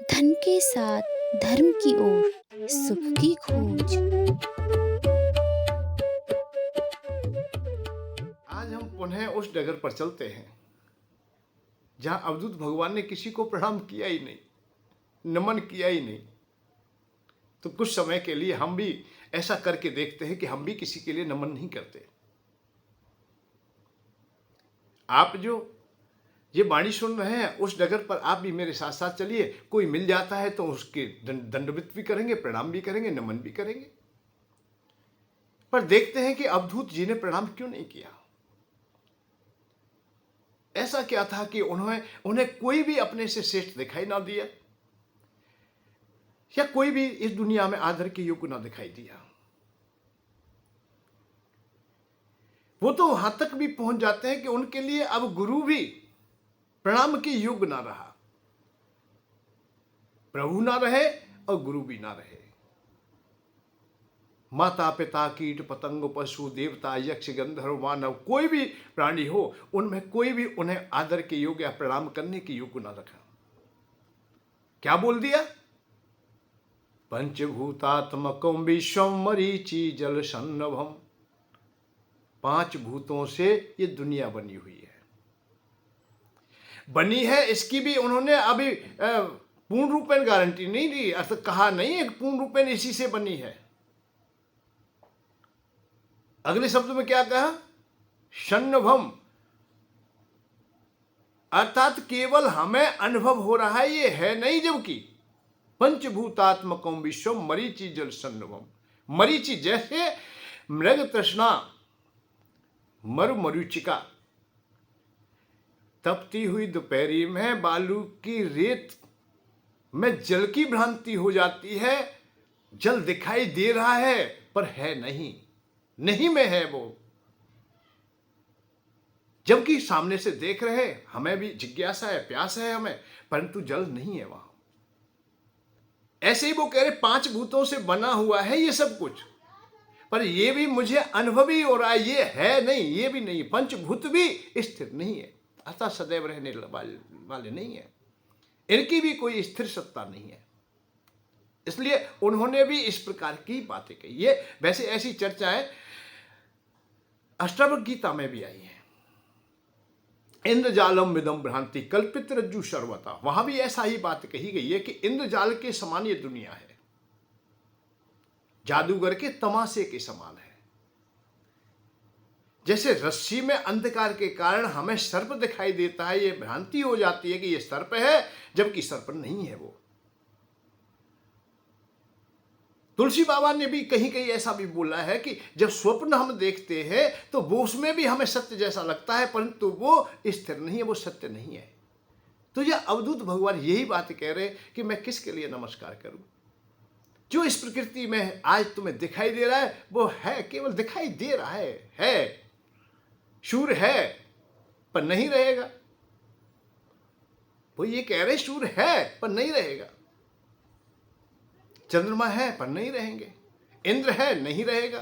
धन के साथ धर्म की ओर सुख की खोज। आज हम पुनः उस डगर पर चलते हैं जहां अवधूत भगवान ने किसी को प्रणाम किया ही नहीं, नमन किया ही नहीं। तो कुछ समय के लिए हम भी ऐसा करके देखते हैं कि हम भी किसी के लिए नमन नहीं करते। आप जो ये वाणी सुन रहे हैं उस डगर पर आप भी मेरे साथ साथ चलिए। कोई मिल जाता है तो उसके दंडवत भी करेंगे, प्रणाम भी करेंगे, नमन भी करेंगे। पर देखते हैं कि अवधूत जी ने प्रणाम क्यों नहीं किया। ऐसा क्या था कि उन्हें कोई भी अपने से श्रेष्ठ दिखाई ना दिया, या कोई भी इस दुनिया में आदर के योग्य ना दिखाई दिया। वो तो वहां तक भी पहुंच जाते हैं कि उनके लिए अब गुरु भी प्रणाम के योग्य ना रहा। प्रभु ना रहे और गुरु भी ना रहे। माता पिता कीट पतंग पशु देवता यक्ष गंधर्व मानव कोई भी प्राणी हो, उनमें कोई भी उन्हें आदर के योग्य या प्रणाम करने के योग्य ना रखा। क्या बोल दिया? पंचभूतात्मकं विश्वम मरीचि जल सन्नभम। 5 भूतों से ये दुनिया बनी हुई है। बनी है इसकी भी उन्होंने अभी पूर्ण रूपेण गारंटी नहीं दी, अर्थ कहा नहीं है पूर्ण रूपेण इसी से बनी है। अगले शब्द में क्या कहा? सन्नभम, अर्थात केवल हमें अनुभव हो रहा है, ये है नहीं। जबकि पंचभूतात्मकम विश्वम मरीचि जल सन्नभम। मरीचि जैसे मृग तृष्णा मरु मरीचिका, तपती हुई दोपहरी में बालू की रेत में जल की भ्रांति हो जाती है। जल दिखाई दे रहा है पर है नहीं, नहीं में है वो। जबकि सामने से देख रहे, हमें भी जिज्ञासा है, प्यास है हमें, परंतु जल नहीं है वहां। ऐसे ही वो कह रहे 5 भूतों से बना हुआ है ये सब कुछ, पर ये भी मुझे अनुभव ही हो रहा है, ये है नहीं, ये भी नहीं। पंचभूत भी स्थिर नहीं है, अर्थात सदैव रहने वाले नहीं है। इनकी भी कोई स्थिर सत्ता नहीं है। इसलिए उन्होंने भी इस प्रकार की बातें कही। ये वैसे ऐसी चर्चाएं अष्टावक्र गीता में भी आई है। इंद्रजालम विदम भ्रांति कल्पित रज्जु सर्वता, वहां भी ऐसा ही बात कही गई है कि इंद्रजाल के समान ये दुनिया है, जादूगर के तमाशे के समान है। जैसे रस्सी में अंधकार के कारण हमें सर्प दिखाई देता है, ये भ्रांति हो जाती है कि ये सर्प है, जबकि सर्प नहीं है वो। तुलसी बाबा ने भी कहीं कहीं ऐसा भी बोला है कि जब स्वप्न हम देखते हैं तो वो उसमें भी हमें सत्य जैसा लगता है, परंतु वो स्थिर नहीं है, वो सत्य नहीं है। तो यह अवधूत भगवान यही बात कह रहे कि मैं किसके लिए नमस्कार करूं? जो इस प्रकृति में आज तुम्हें दिखाई दे रहा है वो है, केवल दिखाई दे रहा है। शूर है पर नहीं रहेगा। वो ये कह रहे शूर है पर नहीं रहेगा। चंद्रमा है पर नहीं रहेंगे, इंद्र है नहीं रहेगा,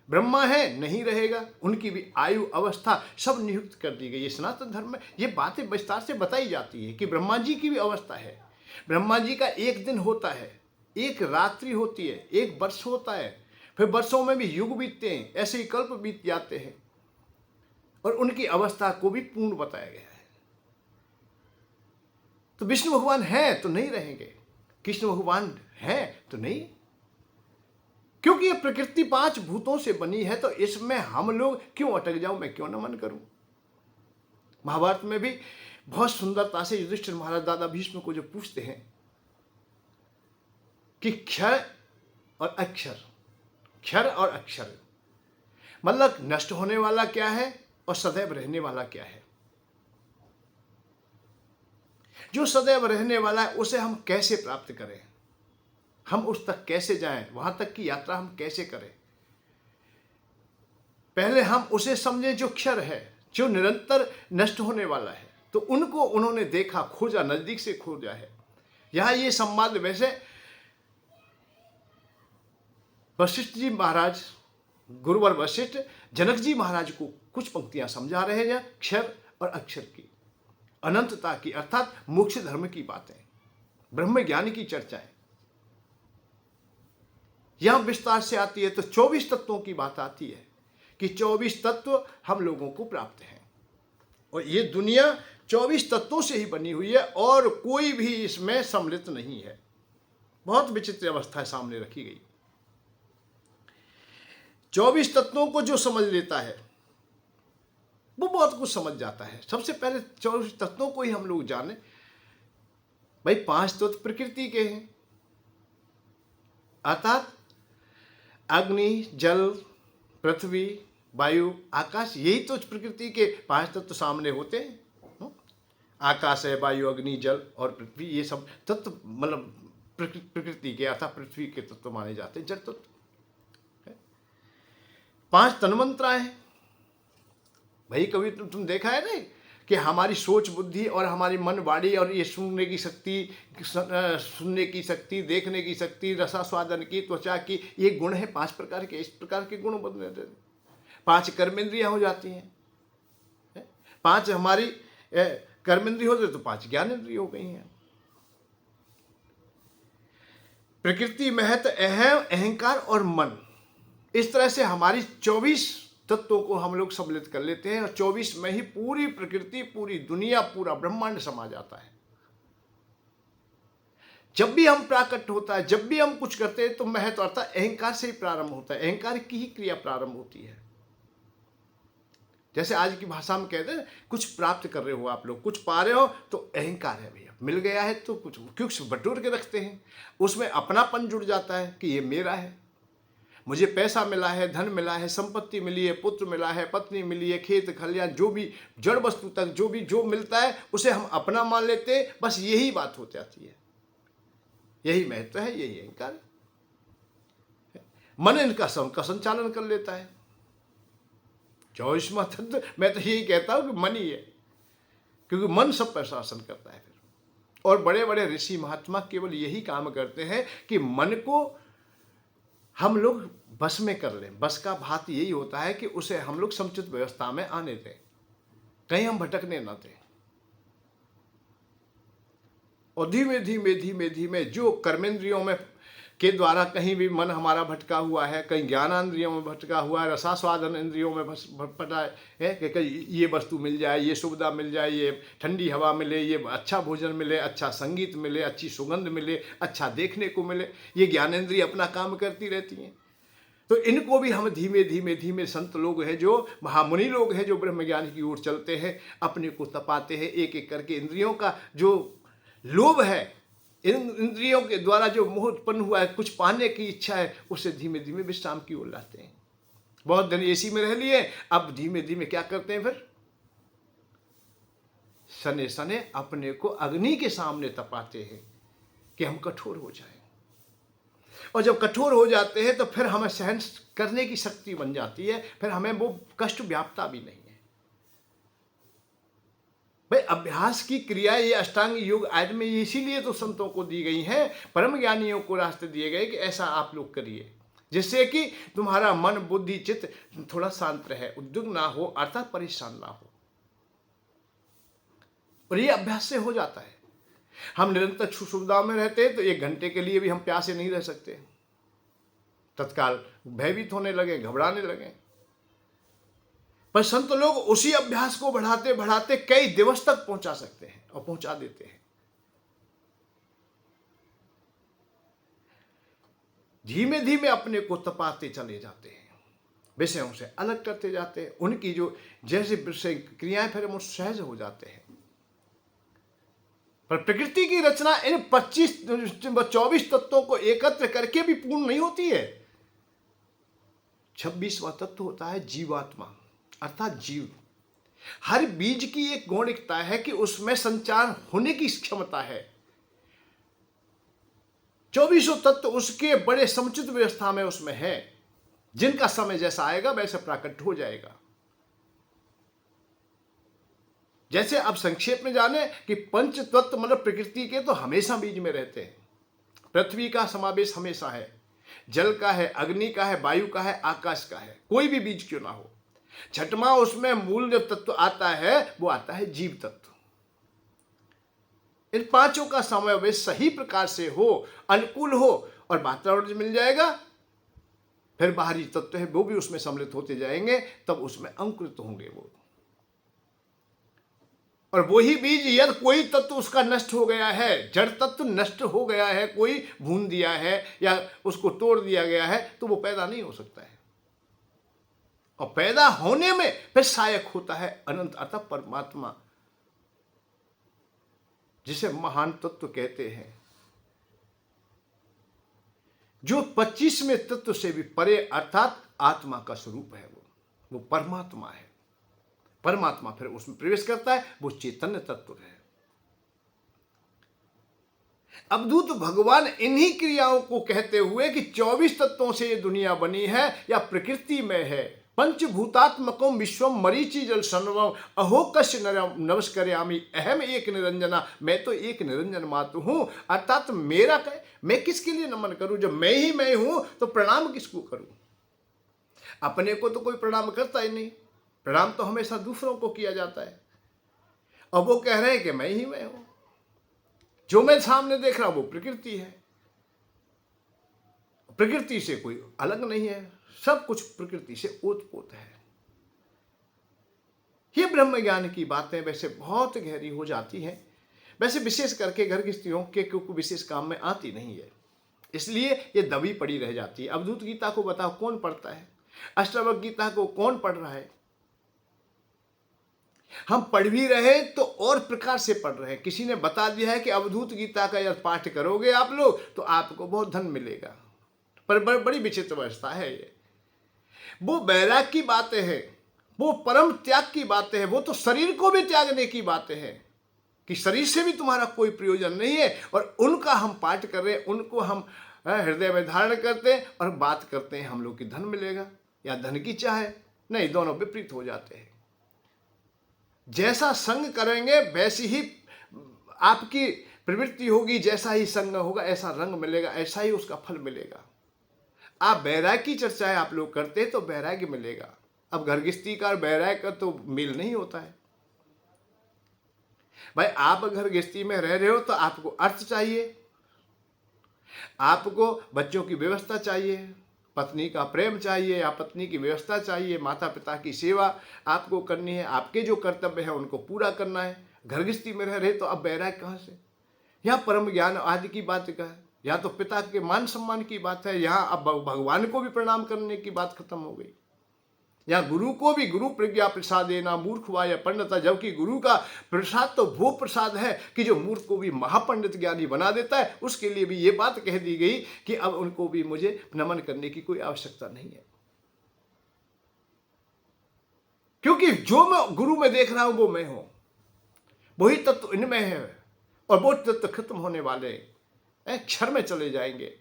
ब्रह्मा है नहीं रहेगा। उनकी भी आयु अवस्था सब नियुक्त कर दी गई है। सनातन धर्म में ये बातें विस्तार से बताई जाती है कि ब्रह्मा जी की भी अवस्था है। ब्रह्मा जी का एक दिन होता है, एक रात्रि होती है, एक वर्ष होता है, फिर वर्षों में भी युग बीतते हैं, ऐसे ही कल्प बीत जाते हैं। और उनकी अवस्था को भी पूर्ण बताया गया है। तो विष्णु भगवान है तो नहीं रहेंगे, कृष्ण भगवान है तो नहीं, क्योंकि ये प्रकृति 5 भूतों से बनी है। तो इसमें हम लोग क्यों अटक जाऊं, मैं क्यों नमन करूं? महाभारत में भी बहुत सुंदरता से युधिष्ठिर महाराज दादा भीष्म को जो पूछते हैं कि क्षर और अक्षर, क्षर और अक्षर मतलब नष्ट होने वाला क्या है और सदैव रहने वाला क्या है। जो सदैव रहने वाला है उसे हम कैसे प्राप्त करें, हम उस तक कैसे जाएं, वहां तक की यात्रा हम कैसे करें? पहले हम उसे समझें जो क्षर है, जो निरंतर नष्ट होने वाला है। तो उनको उन्होंने देखा, खोजा, नजदीक से खोजा है। यहां ये संवाद वैसे वशिष्ठ जी महाराज, गुरुवर वशिष्ठ जनक जी महाराज को कुछ पंक्तियां समझा रहे हैं क्षर और अक्षर की, अनंतता की, अर्थात मोक्ष धर्म की बातें। ब्रह्म ज्ञान की चर्चाएं यहां विस्तार से आती है तो 24 तत्वों की बात आती है कि 24 तत्व हम लोगों को प्राप्त हैं और ये दुनिया 24 तत्वों से ही बनी हुई है और कोई भी इसमें सम्मिलित नहीं है। बहुत विचित्र अवस्था सामने रखी गई। 24 तत्वों को जो समझ लेता है वो बहुत कुछ समझ जाता है। सबसे पहले 24 तत्वों को ही हम लोग जाने। भाई 5 तत्व प्रकृति के हैं, अर्थात अग्नि, जल, पृथ्वी, वायु, आकाश, यही तो प्रकृति के 5 तत्व सामने होते हैं। आकाश है, वायु, अग्नि, जल और पृथ्वी, ये सब तत्व मतलब प्रकृति के अर्थात पृथ्वी के तत्व माने जाते हैं, जड़ तत्व। 5 तन्मात्राएं हैं। भाई कभी तुम देखा है ना कि हमारी सोच बुद्धि और हमारी मन वाणी और ये सुनने की शक्ति, देखने की शक्ति, रसास्वादन की, त्वचा की, ये गुण है 5 प्रकार के। इस प्रकार के गुण बदले 5 कर्मेंद्रियां हो जाती हैं। 5 हमारी कर्मेंद्रिय होते तो 5 ज्ञानेंद्रिय हो गई हैं। प्रकृति, महत, अहम, अहंकार और मन, इस तरह से हमारी 24 तत्वों को हम लोग सम्मिलित कर लेते हैं और 24 में ही पूरी प्रकृति, पूरी दुनिया, पूरा ब्रह्मांड समा जाता है। जब भी हम प्राकट होता है, जब भी हम कुछ करते हैं तो महत्व अर्थात अहंकार से ही प्रारंभ होता है, अहंकार की ही क्रिया प्रारंभ होती है। जैसे आज की भाषा में कहते हैं कुछ प्राप्त कर रहे हो आप लोग, कुछ पा रहे हो तो अहंकार है भैया, मिल गया है तो कुछ बटोर के रखते हैं, उसमें अपनापन जुड़ जाता है कि ये मेरा है, मुझे पैसा मिला है, धन मिला है, संपत्ति मिली है, पुत्र मिला है, पत्नी मिली है, खेत खलियान, जो भी जड़ वस्तु तक जो मिलता है उसे हम अपना मान लेते हैं। बस यही बात हो जाती है, यही महत्व है, यही अहंकार है। मन इनका संचालन कर लेता है। 24वां तत्व मैं तो यही कहता हूं कि मन ही है, क्योंकि मन सब पर शासन करता है फिर। और बड़े बड़े ऋषि महात्मा केवल यही काम करते हैं कि मन को हम लोग बस में कर लें। बस का भात यही होता है कि उसे हम लोग समुचित व्यवस्था में आने दें, कहीं हम भटकने न दें। और धीमे धीमे धीमे धीमे जो कर्मेंद्रियों में के द्वारा कहीं भी मन हमारा भटका हुआ है, कहीं ज्ञानेंद्रियों में भटका हुआ है, रसास्वादन इंद्रियों में भटका है कि कहीं ये वस्तु मिल जाए, ये सुविधा मिल जाए, ये ठंडी हवा मिले, ये अच्छा भोजन मिले, अच्छा संगीत मिले, अच्छी सुगंध मिले, अच्छा देखने को मिले, ये ज्ञानेंद्रिय अपना काम करती रहती हैं। तो इनको भी हम धीमे धीमे धीमे संत लोग हैं, जो महामुनि लोग हैं, जो ब्रह्म ज्ञान की ओर चलते हैं, अपने को तपाते हैं। एक एक करके इंद्रियों का जो लोभ है, इन इंद्रियों के द्वारा जो मोह उत्पन्न हुआ है, कुछ पाने की इच्छा है, उसे धीमे धीमे विश्राम की ओर लाते हैं। बहुत दिन एसी में रह लिए, अब धीमे धीमे क्या करते हैं फिर, सने सने अपने को अग्नि के सामने तपाते हैं कि हम कठोर हो जाएं। और जब कठोर हो जाते हैं तो फिर हमें सहन करने की शक्ति बन जाती है, फिर हमें वो कष्ट व्यापता भी नहीं है। भाई अभ्यास की क्रिया ये अष्टांग योग आदि में इसीलिए तो संतों को दी गई हैं, परम ज्ञानियों को रास्ते दिए गए कि ऐसा आप लोग करिए, जिससे कि तुम्हारा मन बुद्धि चित्त थोड़ा शांत रहे, उद्विग्न ना हो, अर्थात परेशान ना हो। और ये अभ्यास से हो जाता है। हम निरंतर सुविधा में रहते हैं तो 1 घंटे के लिए भी हम प्यासे नहीं रह सकते, तत्काल भयभीत होने लगे, घबराने लगे। पर संत लोग उसी अभ्यास को बढ़ाते बढ़ाते कई दिवस तक पहुंचा सकते हैं और पहुंचा देते हैं। धीमे धीमे अपने को तपाते चले जाते हैं, विषयों से अलग करते जाते हैं, उनकी जो जैसे विषय क्रियाएं फिर हम सहज हो जाते हैं। पर प्रकृति की रचना इन 24 तत्वों को एकत्र करके भी पूर्ण नहीं होती है। 26वां तत्व होता है जीवात्मा, अर्थात जीव। हर बीज की एक गौणिकता है कि उसमें संचार होने की क्षमता है। 24 तत्व उसके बड़े समुचित व्यवस्था में उसमें है, जिनका समय जैसा आएगा वैसे प्राकट हो जाएगा। जैसे अब संक्षेप में जाने कि पंच तत्व मतलब प्रकृति के तो हमेशा बीज में रहते हैं। पृथ्वी का समावेश हमेशा है, जल का है, अग्नि का है, वायु का है, आकाश का है, कोई भी बीज क्यों ना हो। छठवां उसमें मूल जो तत्व आता है वो आता है जीव तत्व। इन पांचों का समावेश सही प्रकार से हो, अनुकूल हो, और वातावरण मिल जाएगा, फिर बाहरी तत्व है वो भी उसमें सम्मिलित होते जाएंगे, तब उसमें अंकुरित होंगे वो। और वही बीज यदि कोई तत्व उसका नष्ट हो गया है, जड़ तत्व नष्ट हो गया है, कोई भून दिया है या उसको तोड़ दिया गया है, तो वो पैदा नहीं हो सकता है। और पैदा होने में फिर सहायक होता है अनंत अर्थात परमात्मा, जिसे महान तत्व कहते हैं, जो 25वें तत्व से भी परे अर्थात आत्मा का स्वरूप है। वो परमात्मा है। परमात्मा फिर उसमें प्रवेश करता है, वो चैतन्य तत्व है। अवधूत भगवान इन्हीं क्रियाओं को कहते हुए कि 24 तत्वों से ये दुनिया बनी है या प्रकृति में है। पंचभूतात्मकम विश्वम मरीचि जल सर्वम अहो कश्य नमस्कर्यामि अहम एक निरंजना, मैं तो एक निरंजन मात्र हूं। अर्थात मेरा मैं किसके लिए नमन करूं? जब मैं ही मैं हूं तो प्रणाम किसको करूं? अपने को तो कोई प्रणाम करता ही नहीं, प्रणाम तो हमेशा दूसरों को किया जाता है। अब वो कह रहे हैं कि मैं ही मैं हूं, जो मैं सामने देख रहा हूं वो प्रकृति है, प्रकृति से कोई अलग नहीं है, सब कुछ प्रकृति से ओतप्रोत है। ये ब्रह्म ज्ञान की बातें वैसे बहुत गहरी हो जाती हैं, वैसे विशेष करके घर की स्त्रियों के क्योंकि विशेष काम में आती नहीं है, इसलिए ये दबी पड़ी रह जाती है। अवधूत गीता को बताओ कौन पढ़ता है? अष्टावक्र गीता को कौन पढ़ रहा है? हम पढ़ भी रहे तो और प्रकार से पढ़ रहे हैं। किसी ने बता दिया है कि अवधूत गीता का यदि पाठ करोगे आप लोग तो आपको बहुत धन मिलेगा, पर बड़ी विचित्र अवस्था है ये। वो वैराग की बातें हैं, वो परम त्याग की बातें हैं, वो तो शरीर को भी त्यागने की बातें हैं कि शरीर से भी तुम्हारा कोई प्रयोजन नहीं है, और उनका हम पाठ कर रहे हैं, उनको हम हृदय में धारण करते हैं और बात करते हैं हम लोग की धन मिलेगा या धन की चाह। नहीं, दोनों विपरीत हो जाते हैं। जैसा संग करेंगे वैसी ही आपकी प्रवृत्ति होगी, जैसा ही संग होगा ऐसा रंग मिलेगा, ऐसा ही उसका फल मिलेगा। आप वैराग्य की चर्चाएं आप लोग करते हैं तो वैराग्य मिलेगा। अब घर गृहस्थी का वैराग्य का तो मेल नहीं होता है। भाई आप घर गृहस्थी में रह रहे हो तो आपको अर्थ चाहिए, आपको बच्चों की व्यवस्था चाहिए, पत्नी का प्रेम चाहिए या पत्नी की व्यवस्था चाहिए, माता पिता की सेवा आपको करनी है, आपके जो कर्तव्य है उनको पूरा करना है। घर गृहस्थी में रह रहे तो अब वैराग्य कहाँ से? यहाँ परम ज्ञान आदि की बात का है, या तो पिता के मान सम्मान की बात है, यहाँ अब भगवान को भी प्रणाम करने की बात खत्म हो गई। यहाँ गुरु को भी गुरु प्रज्ञा प्रसाद देना मूर्ख वा या पंडित, जबकि गुरु का प्रसाद तो वो प्रसाद है कि जो मूर्ख को भी महापंडित ज्ञानी बना देता है। उसके लिए भी ये बात कह दी गई कि अब उनको भी मुझे नमन करने की कोई आवश्यकता नहीं है, क्योंकि जो मैं गुरु में देख रहा हूं वो मैं हूं, वही तत्व इनमें है, और वो तत्व खत्म होने वाले क्षर में चले जाएंगे।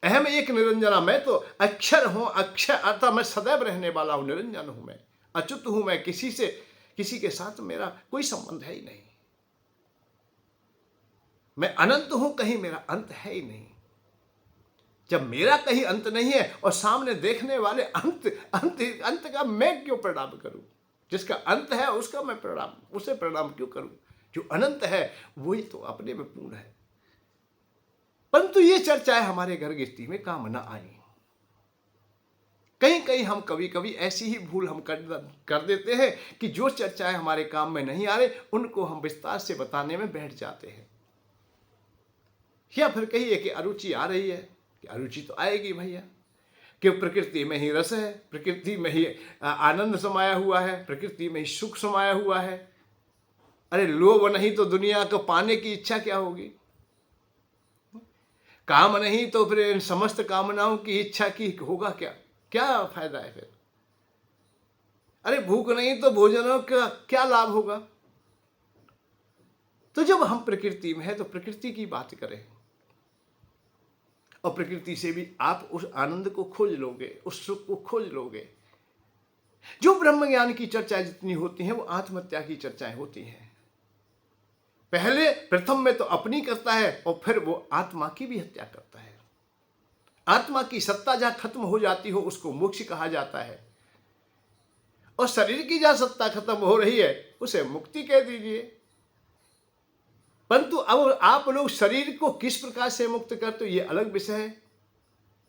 अहम एक निरंजना, मैं तो अक्षर हूं, अक्षर अर्थात मैं सदैव रहने वाला हूं, निरंजन हूं, मैं अच्युत हूं, मैं किसी के साथ मेरा कोई संबंध है ही नहीं, मैं अनंत हूं, कहीं मेरा अंत है ही नहीं। जब मेरा कहीं अंत नहीं है और सामने देखने वाले अंत का मैं क्यों प्रणाम करूं? जिसका अंत है उसका मैं उसे प्रणाम क्यों करूं? जो अनंत है वही तो अपने में पूर्ण है। परंतु ये चर्चाएं हमारे घर गृहस्थी में काम न आई। कहीं कहीं हम कभी कभी ऐसी ही भूल हम कर देते हैं कि जो चर्चाएं हमारे काम में नहीं आ रही उनको हम विस्तार से बताने में बैठ जाते हैं, या फिर कहिए कि अरुचि आ रही है, कि अरुचि तो आएगी भैया, कि प्रकृति में ही रस है, प्रकृति में ही आनंद समाया हुआ है, प्रकृति में ही सुख समाया हुआ है। अरे लोभ नहीं तो दुनिया को पाने की इच्छा क्या होगी? काम नहीं तो फिर इन समस्त कामनाओं की इच्छा की होगा क्या फायदा है फिर? अरे भूख नहीं तो भोजनों का क्या लाभ होगा? तो जब हम प्रकृति में है तो प्रकृति की बात करें, और प्रकृति से भी आप उस आनंद को खोज लोगे, उस सुख को खोज लोगे। जो ब्रह्म ज्ञान की चर्चाएं जितनी होती हैं वो आत्महत्या की चर्चाएं होती हैं। पहले प्रथम में तो अपनी करता है और फिर वो आत्मा की भी हत्या करता है। आत्मा की सत्ता जहां खत्म हो जाती हो उसको मोक्ष कहा जाता है, और शरीर की जहां सत्ता खत्म हो रही है उसे मुक्ति कह दीजिए। परंतु अब आप लोग शरीर को किस प्रकार से मुक्त करते हो ये अलग विषय है,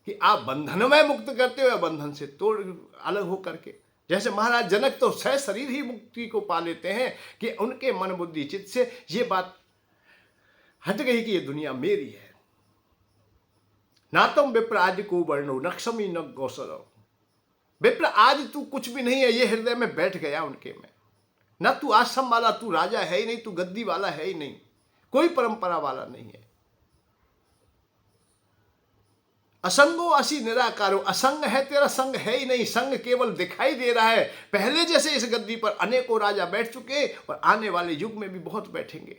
कि आप बंधन में मुक्त करते हो या बंधन से तोड़ अलग हो करके। जैसे महाराज जनक तो सह शरीर ही मुक्ति को पा लेते हैं कि उनके मन बुद्धि चित्त से ये बात हट गई कि ये दुनिया मेरी है। ना तुम विप्र आदि को वर्णो नक्षमी न गौसरो, विप्र आज तू कुछ भी नहीं है, ये हृदय में बैठ गया उनके में। ना तू आश्रम वाला, तू राजा है ही नहीं, तू गद्दी वाला है ही नहीं, कोई परंपरा वाला नहीं है। असंगो असी निराकारो, असंग है तेरा, संग है ही नहीं, संग केवल दिखाई दे रहा है। पहले जैसे इस गद्दी पर अनेकों राजा बैठ चुके और आने वाले युग में भी बहुत बैठेंगे,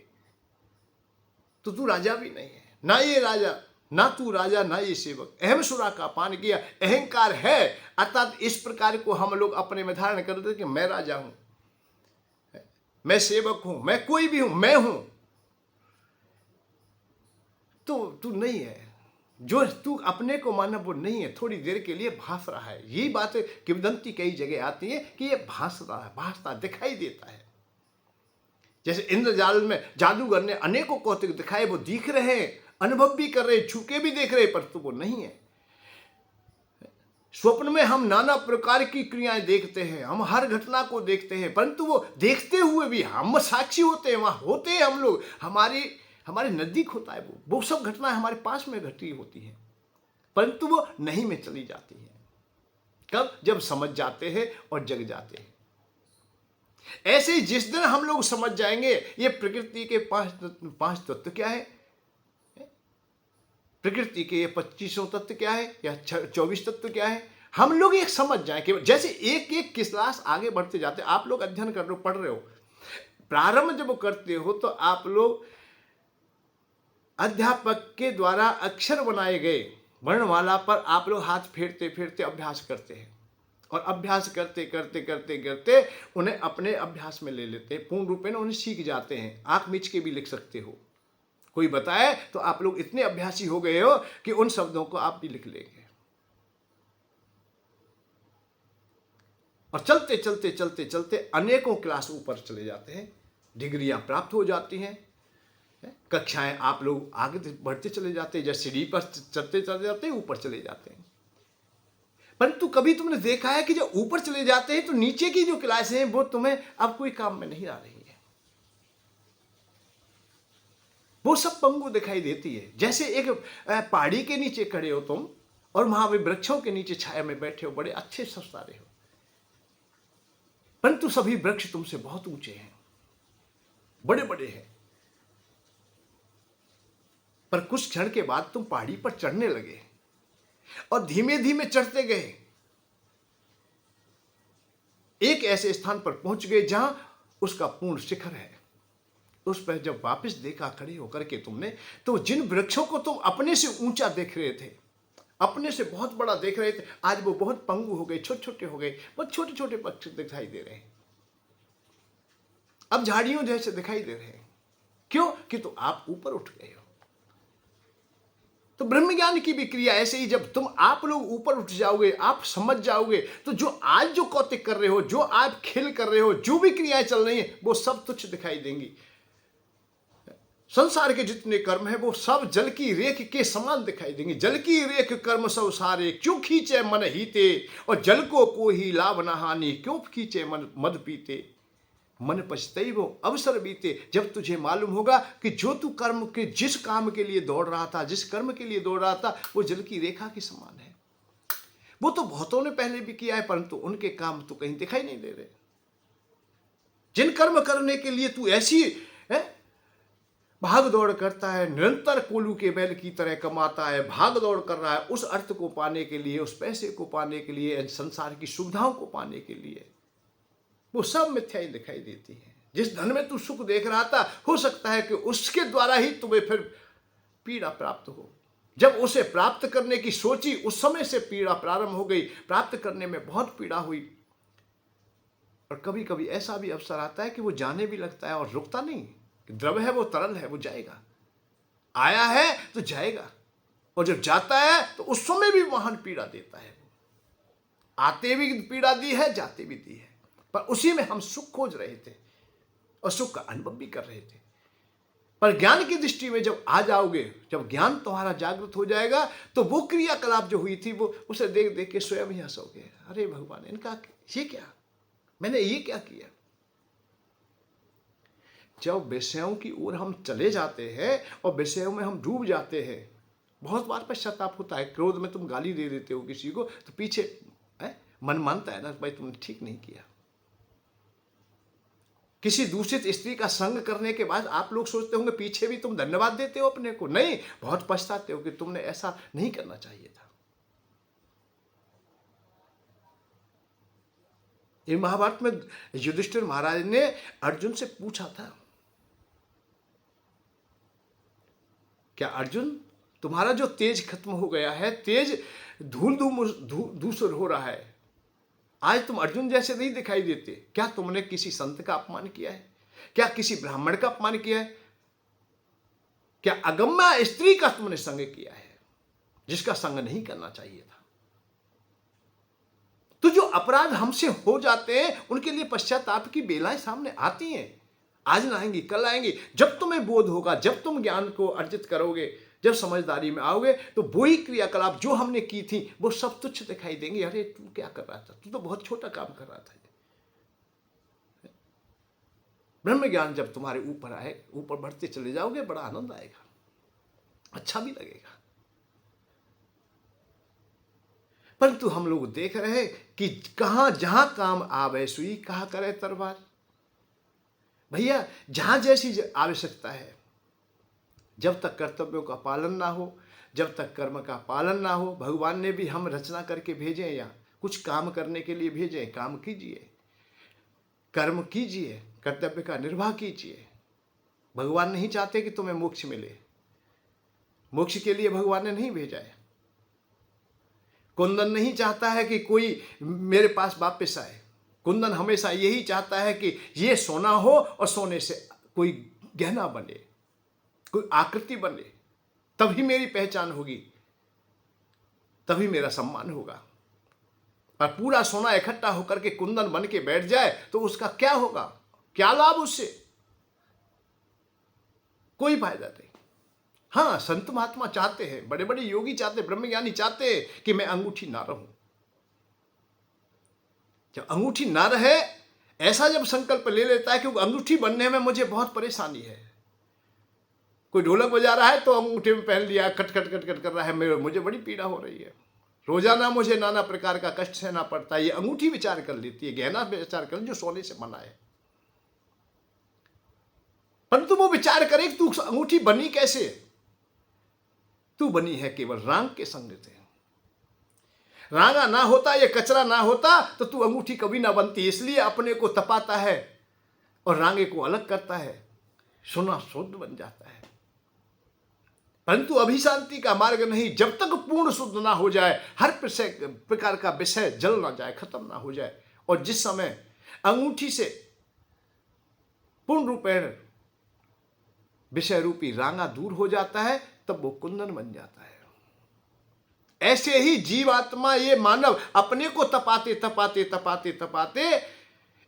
तो तू राजा भी नहीं है, ना ये राजा, ना तू राजा, ना ये सेवक। अहम सुरा का पान किया, अहंकार है, अर्थात इस प्रकार को हम लोग अपने में धारण करते कि मैं राजा हूं, मैं सेवक हूं, मैं कोई भी हूं, मैं हूं। तो तू नहीं है, जो तू अपने को माना वो नहीं है, थोड़ी देर के लिए भास रहा है। यही बात किंवदंती कई जगह आती है कि ये भास रहा है, भासता दिखाई देता है। जैसे इंद्रजाल में जादूगर ने अनेकों कौतिक दिखाए, वो दिख रहे हैं, अनुभव भी कर रहे, छूके भी देख रहे, पर तो वो नहीं है। स्वप्न में हम नाना प्रकार की क्रियाएं देखते हैं, हम हर घटना को देखते हैं, परंतु वो देखते हुए भी हम साक्षी होते हैं, वहां होते हैं हम लोग, हमारे नजदीक होता है वो सब घटनाएं हमारे पास में घटी होती हैं, परंतु वो नहीं में चली जाती है। कब? जब समझ जाते हैं और जग जाते हैं। ऐसे ही जिस दिन हम लोग समझ जाएंगे ये प्रकृति के पांच तत्व क्या है, प्रकृति के ये 25 तत्व क्या है या 24 तत्व क्या है, हम लोग एक समझ जाए कि जैसे एक एक क्लास आगे बढ़ते जाते। आप लोग अध्ययन कर रहे हो, पढ़ रहे हो, प्रारंभ जब करते हो तो आप लोग अध्यापक के द्वारा अक्षर बनाए गए वर्णमाला पर आप लोग हाथ फेरते फेरते अभ्यास करते हैं, और अभ्यास करते करते करते करते उन्हें अपने अभ्यास में ले लेते हैं, पूर्ण रूप में उन्हें सीख जाते हैं। आंख मीच के भी लिख सकते हो, कोई बताए तो आप लोग इतने अभ्यासी हो गए हो कि उन शब्दों को आप भी लिख लेंगे। और चलते चलते चलते चलते अनेकों क्लास ऊपर चले जाते हैं, डिग्रियां प्राप्त हो जाती हैं, कक्षाएं आप लोग आगे बढ़ते चले जाते हैं, जैसे सीढ़ी पर चलते चले जाते हैं ऊपर चले जाते हैं। परंतु कभी तुमने देखा है कि जब ऊपर चले जाते हैं तो नीचे की जो क्लासें हैं वो तुम्हें अब कोई काम में नहीं आ रही है, वो सब पंगु दिखाई देती है। जैसे एक पहाड़ी के नीचे खड़े हो तुम और वहां भी वृक्षों के नीचे छाया में बैठे हो, बड़े अच्छे सस्तारे हो, परंतु सभी वृक्ष तुमसे बहुत ऊंचे हैं, बड़े बड़े हैं, पर कुछ क्षण के बाद तुम पहाड़ी पर चढ़ने लगे और धीमे धीमे चढ़ते गए, एक ऐसे स्थान पर पहुंच गए जहां उसका पूर्ण शिखर है। उस पर जब वापस देखा खड़े होकर के तुमने, तो जिन वृक्षों को तुम अपने से ऊंचा देख रहे थे, अपने से बहुत बड़ा देख रहे थे, आज वो बहुत पंगु हो गए, छोटे छोटे हो गए, बहुत छोटे छोटे पक्षी दिखाई दे रहे हैं, अब झाड़ियों जैसे दिखाई दे रहे हैं। क्यों? कि तो आप ऊपर उठ गए हो। तो ब्रह्म ज्ञान की भी क्रिया ऐसे ही, जब तुम आप लोग ऊपर उठ जाओगे, आप समझ जाओगे, तो जो आज जो कौतिक कर रहे हो, जो आप खेल कर रहे हो, जो भी क्रियाएं चल रही हैं, वो सब तुच्छ दिखाई देंगी। संसार के जितने कर्म है वो सब जल की रेख के समान दिखाई देंगे। जल की रेख कर्म सब सारे, क्यों खींचे मन हीते, और जल को कोई लाभ न हानि, क्यों खींचे मन मद पीते, मन पछताई वो अवसर बीते। जब तुझे मालूम होगा कि जो तू कर्म के जिस काम के लिए दौड़ रहा था, जिस कर्म के लिए दौड़ रहा था, वो जल की रेखा के समान है। वो तो बहुतों ने पहले भी किया है, परंतु उनके काम तो कहीं दिखाई नहीं दे रहे। जिन कर्म करने के लिए तू ऐसी भाग दौड़ करता है, निरंतर कोलू के बैल की तरह कमाता है, भाग दौड़ कर रहा है उस अर्थ को पाने के लिए, उस पैसे को पाने के लिए, संसार की सुविधाओं को पाने के लिए, वो सब मिथ्याई दिखाई देती है। जिस धन में तू सुख देख रहा था, हो सकता है कि उसके द्वारा ही तुम्हें फिर पीड़ा प्राप्त हो। जब उसे प्राप्त करने की सोची, उस समय से पीड़ा प्रारंभ हो गई, प्राप्त करने में बहुत पीड़ा हुई। और कभी कभी ऐसा भी अवसर आता है कि वो जाने भी लगता है और रुकता नहीं। द्रव है वो तरल है, वो जाएगा, आया है तो जाएगा, और जब जाता है तो उस समय भी महान पीड़ा देता है। आते भी पीड़ा दी है, जाते भी दी है, पर उसी में हम सुख खोज रहे थे और सुख का अनुभव भी कर रहे थे। पर ज्ञान की दृष्टि में जब आ जाओगे, जब ज्ञान तुम्हारा जागृत हो जाएगा, तो वो क्रियाकलाप जो हुई थी वो उसे देख देख के स्वयं ही हंसोगे, अरे भगवान इनका ये क्या, मैंने ये क्या किया। जब विषयों की ओर हम चले जाते हैं और विषयों में हम डूब जाते हैं, बहुत बार पश्चाताप होता है। क्रोध में तुम गाली दे देते हो किसी को तो पीछे मन मानता है ना, भाई तुमने ठीक नहीं किया। किसी दूषित स्त्री का संग करने के बाद आप लोग सोचते होंगे पीछे भी तुम धन्यवाद देते हो अपने को, नहीं, बहुत पछताते हो कि तुमने ऐसा नहीं करना चाहिए था। ये महाभारत में युधिष्ठिर महाराज ने अर्जुन से पूछा था, क्या अर्जुन तुम्हारा जो तेज खत्म हो गया है, तेज धूल धूसर हो रहा है, आज तुम अर्जुन जैसे नहीं दिखाई देते, क्या तुमने किसी संत का अपमान किया है, क्या किसी ब्राह्मण का अपमान किया है, क्या अगम्य स्त्री का तुमने संग किया है जिसका संग नहीं करना चाहिए था। तो जो अपराध हमसे हो जाते हैं उनके लिए पश्चाताप की बेलाएं सामने आती हैं, आज ना आएंगी कल आएंगी। जब तुम्हें बोध होगा, जब तुम ज्ञान को अर्जित करोगे, जब समझदारी में आओगे, तो वही क्रियाकलाप जो हमने की थी वो सब तुच्छ दिखाई देंगे। अरे तू क्या कर रहा था, तू तो बहुत छोटा काम कर रहा था। ब्रह्म ज्ञान जब तुम्हारे ऊपर आए, ऊपर बढ़ते चले जाओगे, बड़ा आनंद आएगा, अच्छा भी लगेगा। परंतु हम लोग देख रहे हैं कि कहां जहां काम आवे सुई, कहा करे तरवार। भैया जहां जैसी आवश्यकता है, जब तक कर्तव्यों का पालन ना हो, जब तक कर्म का पालन ना हो, भगवान ने भी हम रचना करके भेजे या कुछ काम करने के लिए भेजे, काम कीजिए, कर्म कीजिए, कर्तव्य का निर्वाह कीजिए। भगवान नहीं चाहते कि तुम्हें मोक्ष मिले, मोक्ष के लिए भगवान ने नहीं भेजा है। कुंदन नहीं चाहता है कि कोई मेरे पास वापस आए, कुंदन हमेशा यही चाहता है कि ये सोना हो और सोने से कोई गहना बने, कोई आकृति बने, तभी मेरी पहचान होगी, तभी मेरा सम्मान होगा। और पूरा सोना इकट्ठा होकर के कुंदन बन के बैठ जाए तो उसका क्या होगा, क्या लाभ उससे, कोई फायदा नहीं। हाँ, संत महात्मा चाहते हैं, बड़े बड़े योगी चाहते, ब्रह्मज्ञानी चाहते हैं कि मैं अंगूठी ना रहूं। जब अंगूठी ना रहे, ऐसा जब संकल्प ले लेता है कि अंगूठी बनने में मुझे बहुत परेशानी है, कोई ढोलक बजा रहा है तो अंगूठे में पहन लिया, कट कट कट कट कर रहा है, मुझे बड़ी पीड़ा हो रही है, रोजाना मुझे नाना प्रकार का कष्ट सहना पड़ता है, ये अंगूठी विचार कर लेती है, गहना विचार कर जो सोने से बना है। परंतु वो विचार करे तू अंगूठी बनी कैसे, तू बनी है केवल रांग के संग से। रांगा ना होता, ये कचरा ना होता तो तू अंगूठी कभी ना बनती। इसलिए अपने को तपाता है और रांगे को अलग करता है, सोना शुद्ध बन जाता है। परंतु अभिशांति का मार्ग नहीं, जब तक पूर्ण शुद्ध ना हो जाए, हर प्रकार का विषय जल ना जाए, खत्म ना हो जाए। और जिस समय अंगूठी से पूर्ण रूपेण विषय रूपी रांगा दूर हो जाता है, तब वो कुंदन बन जाता है। ऐसे ही जीवात्मा, ये मानव अपने को तपाते तपाते तपाते तपाते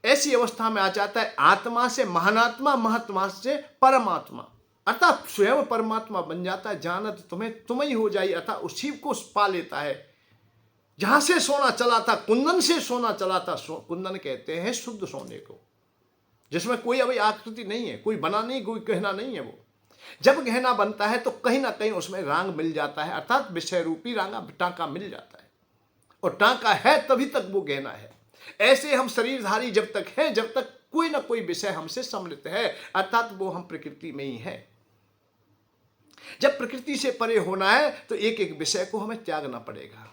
ऐसी अवस्था में आ जाता है, आत्मा से महानात्मा, महात्मा से परमात्मा, अर्थात स्वयं परमात्मा बन जाता है। जानत तुम्हें तुम ही हो जाई, अर्थात उसी को पा लेता है। जहां से सोना चला था, कुंदन से सोना चला था, कुंदन कहते हैं शुद्ध सोने को, जिसमें कोई अभी आकृति नहीं है, कोई बना नहीं, कोई गहना नहीं है। वो जब गहना बनता है तो कहीं ना कहीं उसमें रांग मिल जाता है, अर्थात विषय रूपी रांगा टांका मिल जाता है, और टांका है तभी तक वो गहना है। ऐसे हम शरीरधारी जब तक हैं, जब तक कोई ना कोई विषय हमसे सम्मिलित है, अर्थात वो हम प्रकृति में ही है। जब प्रकृति से परे होना है तो एक एक विषय को हमें त्यागना पड़ेगा।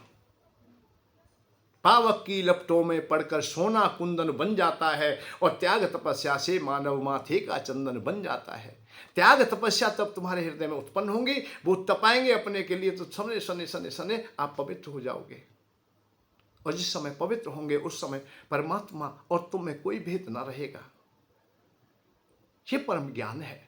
पावक की लपटों में पड़कर सोना कुंदन बन जाता है, और त्याग तपस्या से मानव माथे का चंदन बन जाता है। त्याग तपस्या तब तुम्हारे हृदय में उत्पन्न होंगी, वो तपाएंगे अपने के लिए, तो सने सने सने सने आप पवित्र हो जाओगे। और जिस समय पवित्र होंगे उस समय परमात्मा और तुम में कोई भेद ना रहेगा। ये परम ज्ञान है।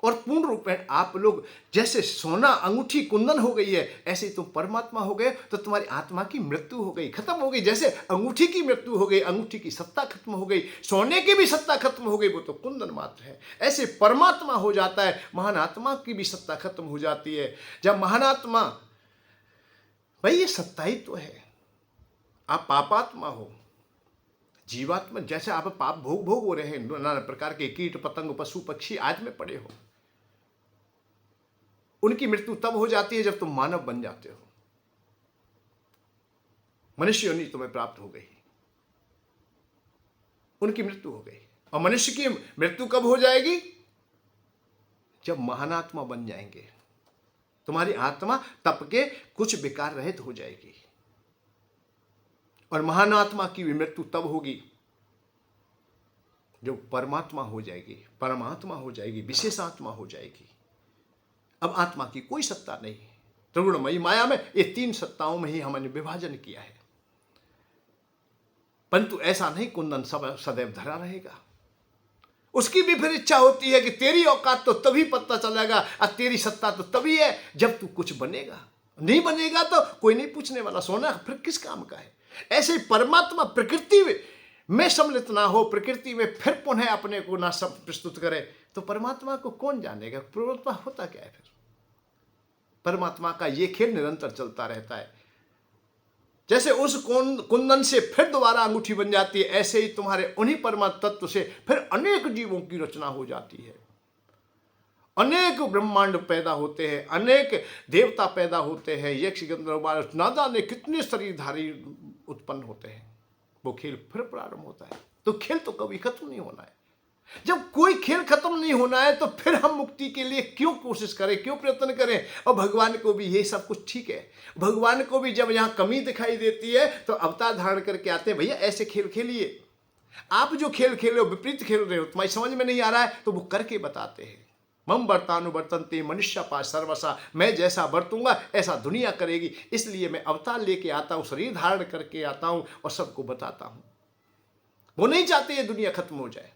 और पूर्ण रूप में आप लोग जैसे सोना अंगूठी कुंदन हो गई है, ऐसे ही तुम परमात्मा हो गए, तो तुम्हारी आत्मा की मृत्यु हो गई, खत्म हो गई। जैसे अंगूठी की मृत्यु हो गई, अंगूठी की सत्ता खत्म हो गई, सोने की भी सत्ता खत्म हो गई, वो तो कुंदन मात्र है। ऐसे परमात्मा हो जाता है, महान आत्मा की भी सत्ता खत्म हो जाती है। जब महान आत्मा, भाई ये सत्ता ही तो है। आप पापात्मा हो, जीवात्मा, जैसे आप पाप भोग भोग हो रहे हैं, नाना प्रकार के कीट पतंग पशु पक्षी आज में पड़े हो, उनकी मृत्यु तब हो जाती है जब तुम मानव बन जाते हो, मनुष्य योनि तुम्हें प्राप्त हो गई, उनकी मृत्यु हो गई। और मनुष्य की मृत्यु कब हो जाएगी? जब महानात्मा बन जाएंगे। तुम्हारी आत्मा तप के कुछ विकार रहित हो जाएगी। और महानात्मा की भी मृत्यु तब होगी जो परमात्मा हो जाएगी, परमात्मा हो जाएगी, विशेष आत्मा हो जाएगी। अब आत्मा की कोई सत्ता नहीं। त्रिगुणमयी माया में ये 3 सत्ताओं में ही हमने विभाजन किया है, परंतु ऐसा नहीं, कुंदन सब सदैव धरा रहेगा। उसकी भी फिर इच्छा होती है कि तेरी औकात तो तभी पता चलेगा और तेरी सत्ता तो तभी है जब तू कुछ बनेगा। नहीं बनेगा तो कोई नहीं पूछने वाला, सोना फिर किस काम का है। ऐसे ही परमात्मा प्रकृति में सम्मिलित ना हो, प्रकृति में फिर पुनः अपने को ना सब प्रस्तुत करे, तो परमात्मा को कौन जानेगा? परमात्मा होता क्या है? फिर परमात्मा का ये खेल निरंतर चलता रहता है। जैसे उस कुंदन से फिर दोबारा अंगूठी बन जाती है, ऐसे ही तुम्हारे उन्हीं परमात्मा तत्व से फिर अनेक जीवों की रचना हो जाती है, अनेक ब्रह्मांड पैदा होते हैं, अनेक देवता पैदा होते हैं, यक्ष गंधर्व ना जाने कितने शरीरधारी उत्पन्न होते हैं। वो खेल फिर प्रारंभ होता है। तो खेल तो कभी खत्म नहीं होना है। जब कोई खेल खत्म नहीं होना है तो फिर हम मुक्ति के लिए क्यों कोशिश करें, क्यों प्रयत्न करें? और भगवान को भी ये सब कुछ ठीक है। भगवान को भी जब यहाँ कमी दिखाई देती है तो अवतार धारण करके आते हैं, भैया ऐसे खेल खेलिए। आप जो खेल खेल हो, विपरीत खेल रहे हो, तुम्हारी समझ में नहीं आ रहा है, तो वो करके बताते हैं। मम वर्तानुवर्तन्ते मनुष्य पा सर्वसा, मैं जैसा बरतूंगा ऐसा दुनिया करेगी। इसलिए मैं अवतार लेके आता हूँ, शरीर धारण करके आता हूँ और सबको बताता हूँ। वो नहीं चाहते ये दुनिया खत्म हो जाए।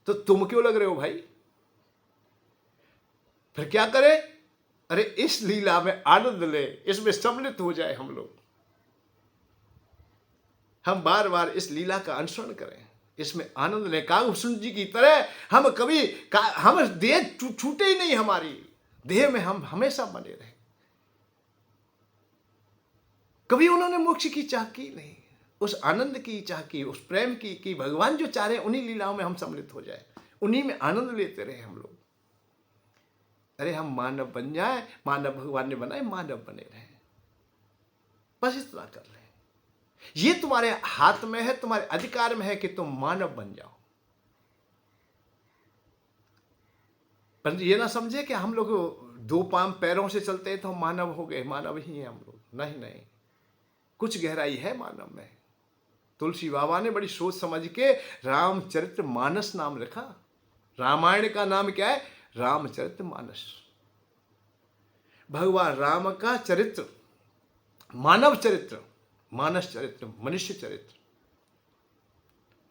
तो तुम क्यों लग रहे हो भाई? फिर क्या करें? अरे इस लीला में आनंद ले, इसमें सम्मिलित हो जाए हम लोग। हम बार बार इस लीला का अनुसरण करें, इसमें आनंद लें। कागभूषण जी की तरह हम कभी हम देह छूटे ही नहीं, हमारी देह में हम हमेशा बने रहे। कभी उन्होंने मोक्ष की चाह की नहीं, उस आनंद की चाह की, उस प्रेम की भगवान जो चाह रहे हैं उन्हीं लीलाओं में हम सम्मिलित हो जाए, उन्हीं में आनंद लेते रहे हम लोग। अरे हम मानव बन जाए, मानव भगवान ने बनाए, मानव बने रहे, बस इतना कर ले। ये तुम्हारे हाथ में है, तुम्हारे अधिकार में है कि तुम मानव बन जाओ। पर ये ना समझे कि हम लोग 2 पांव पैरों से चलते हैं तो हम मानव हो गए, मानव ही हैं हम लोग। नहीं नहीं, कुछ गहराई है मानव में। तुलसी बाबा ने बड़ी सोच समझ के रामचरित मानस नाम रखा। रामायण का नाम क्या है? रामचरित मानस। भगवान राम का चरित्र, मानव चरित्र, मानस चरित्र, मनुष्य चरित्र।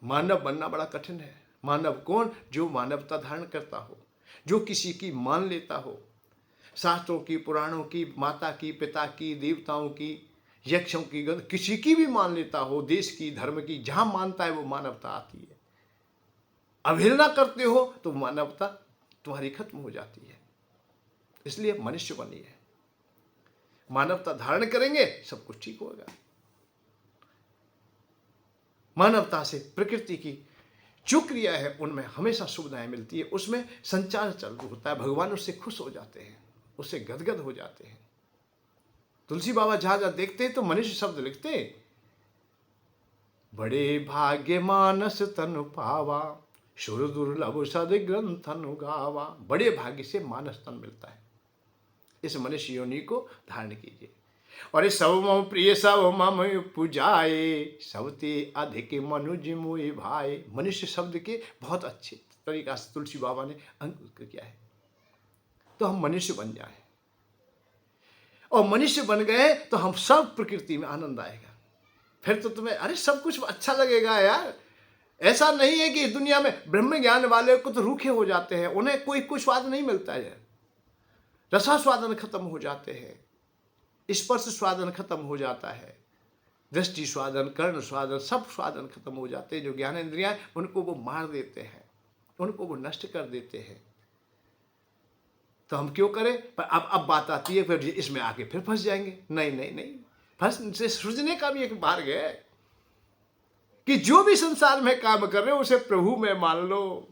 मानव बनना बड़ा कठिन है। मानव कौन? जो मानवता धारण करता हो, जो किसी की मान लेता हो, शास्त्रों की, पुराणों की, माता की, पिता की, देवताओं की, यक्षों की, किसी की भी मान लेता हो, देश की, धर्म की, जहां मानता है वो मानवता आती है। अवहेलना करते हो तो मानवता तुम्हारी खत्म हो जाती है। इसलिए मनुष्य बनिए, मानवता धारण करेंगे सब कुछ ठीक होगा। मानवता से प्रकृति की जो क्रिया है उनमें हमेशा सुविधाएं मिलती है, उसमें संचार चालू होता है। भगवान उससे खुश हो जाते हैं, उससे गदगद हो जाते हैं। तुलसी बाबा जहां जहां देखते हैं तो मनुष्य शब्द लिखते हैं, बड़े भाग्य मानस तनु पावा, सुर दुर्लभ सद ग्रंथ अनुगावा। बड़े भाग्य से मानस तन मिलता है। इस मनुष्य योनि को धारण कीजिए। और सब मम प्रिय सब मम पूजाए, सबते अधिक मनुज मोए भाई। मनुष्य शब्द के बहुत अच्छे तरीका से तुलसी बाबा ने अंक किया है। तो हम मनुष्य बन जाए, और मनुष्य बन गए तो हम सब प्रकृति में आनंद आएगा। फिर तो तुम्हें अरे सब कुछ अच्छा लगेगा यार। ऐसा नहीं है कि इस दुनिया में ब्रह्म ज्ञान वाले को तो रूखे हो जाते हैं, उन्हें कोई स्वाद नहीं मिलता है, रसास्वादन खत्म हो जाते हैं, स्पर्श स्वादन खत्म हो जाता है, दृष्टि स्वादन, कर्ण स्वादन, सब स्वादन खत्म हो जाते हैं। जो ज्ञानेंद्रियां उनको वो मार देते हैं, उनको वो नष्ट कर देते हैं। तो हम क्यों करें? पर अब बात आती है, फिर इसमें आके फिर फंस जाएंगे। नहीं नहीं नहीं, फंस से सृजने का भी एक मार्ग है कि जो भी संसार में काम कर रहे हो उसे प्रभु में मान लो,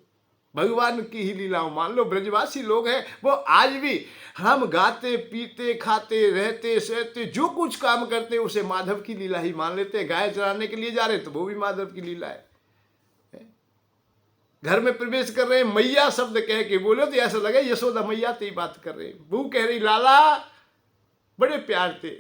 भगवान की ही लीलाओं मान लो। ब्रजवासी लोग हैं वो आज भी, हम गाते पीते खाते रहते सहते जो कुछ काम करते उसे माधव की लीला ही मान लेते हैं। गाय चराने के लिए जा रहे तो वो भी माधव की लीला है। घर में प्रवेश कर रहे हैं, मैया शब्द कह के बोलो तो ऐसा लगे यशोदा मैया तो ही बात कर रहे, वो कह रही लाला बड़े प्यार थे।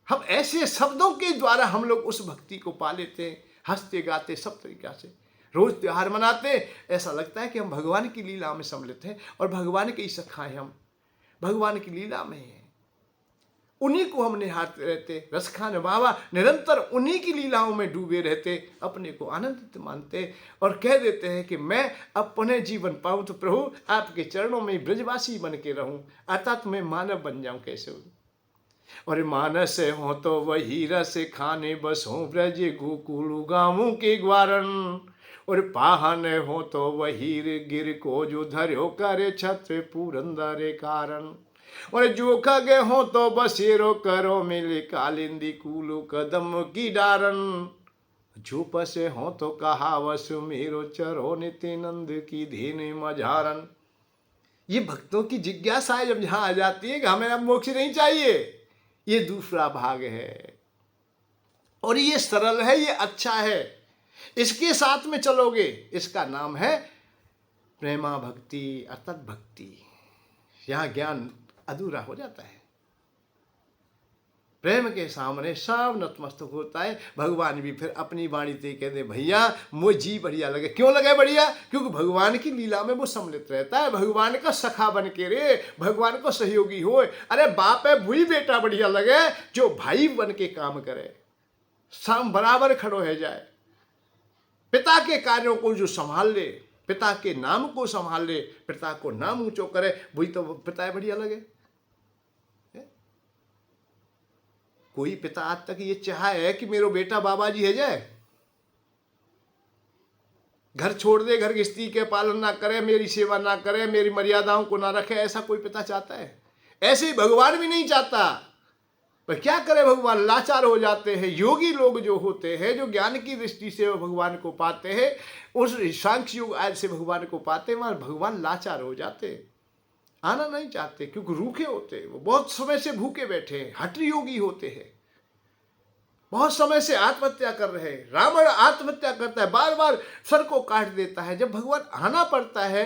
हम ऐसे शब्दों के द्वारा हम लोग उस भक्ति को पा लेते हैं, हंसते गाते सब तरीका से रोज त्योहार मनाते, ऐसा लगता है कि हम भगवान की लीला में सम्मिलित हैं और भगवान के ही सखा हैं, हम भगवान की लीला में हैं, उन्हीं को हम निहारते रहते, रसखान बाबा निरंतर उन्हीं की लीलाओं में डूबे रहते, अपने को आनंदित मानते और कह देते हैं कि मैं अपने जीवन पाऊं तो प्रभु आपके चरणों में ब्रजवासी बन के रहूं, अर्थात मैं मानव बन जाऊं। कैसे हो? और मानस हो तो वही रस खाने बस हो ब्रज गोकुल गाँवों के ग्वारण, और पाहन हो तो वही गिर को जो धर्यो करे छत्र पुरंदर कारण, और जो खगे हो तो बसेरो करो मिले कालिंदी कूलू कदम की डारन, जो पसे हो तो कहा वसु मेरो चरो नित्यानंद की धीन मझारन। ये भक्तों की जिज्ञासा जब जहां आ जाती है कि हमें अब मोक्ष नहीं चाहिए, ये दूसरा भाग है और ये सरल है, ये अच्छा है, इसके साथ में चलोगे, इसका नाम है प्रेमा भक्ति अर्थात भक्ति। यहां ज्ञान अधूरा हो जाता है, प्रेम के सामने सब नतमस्तक होता है। भगवान भी फिर अपनी वाणी से कहते भैया मुझे जी बढ़िया लगे। क्यों लगे बढ़िया? क्योंकि भगवान की लीला में वो सम्मिलित रहता है, भगवान का सखा बन के रे, भगवान को सहयोगी हो। अरे बाप है वही बेटा बढ़िया लगे जो भाई बन के काम करे, साम बराबर खड़ो है जाए, पिता के कार्यों को जो संभाल ले, पिता के नाम को संभाल ले, पिता को नाम ऊंचो करे, वही तो पिता बढ़िया लगे। कोई पिता आज तक ये चाहा है कि मेरो बेटा बाबा जी है जाए? घर छोड़ दे, घर गृहस्थी के पालन ना करे, मेरी सेवा ना करे, मेरी मर्यादाओं को ना रखे, ऐसा कोई पिता चाहता है? ऐसे ही भगवान भी नहीं चाहता। पर क्या करे भगवान, लाचार हो जाते हैं। योगी लोग जो होते हैं, जो ज्ञान की दृष्टि से भगवान को पाते हैं, उस सांख्य योग आदि से भगवान को पाते हैं, वहां भगवान लाचार हो जाते, आना नहीं चाहते, क्योंकि रूखे होते हैं, वो बहुत समय से भूखे बैठे हैं, हठ योगी होते हैं, बहुत समय से आत्महत्या कर रहे हैं। रावण आत्महत्या करता है, बार बार सर को काट देता है। जब भगवान आना पड़ता है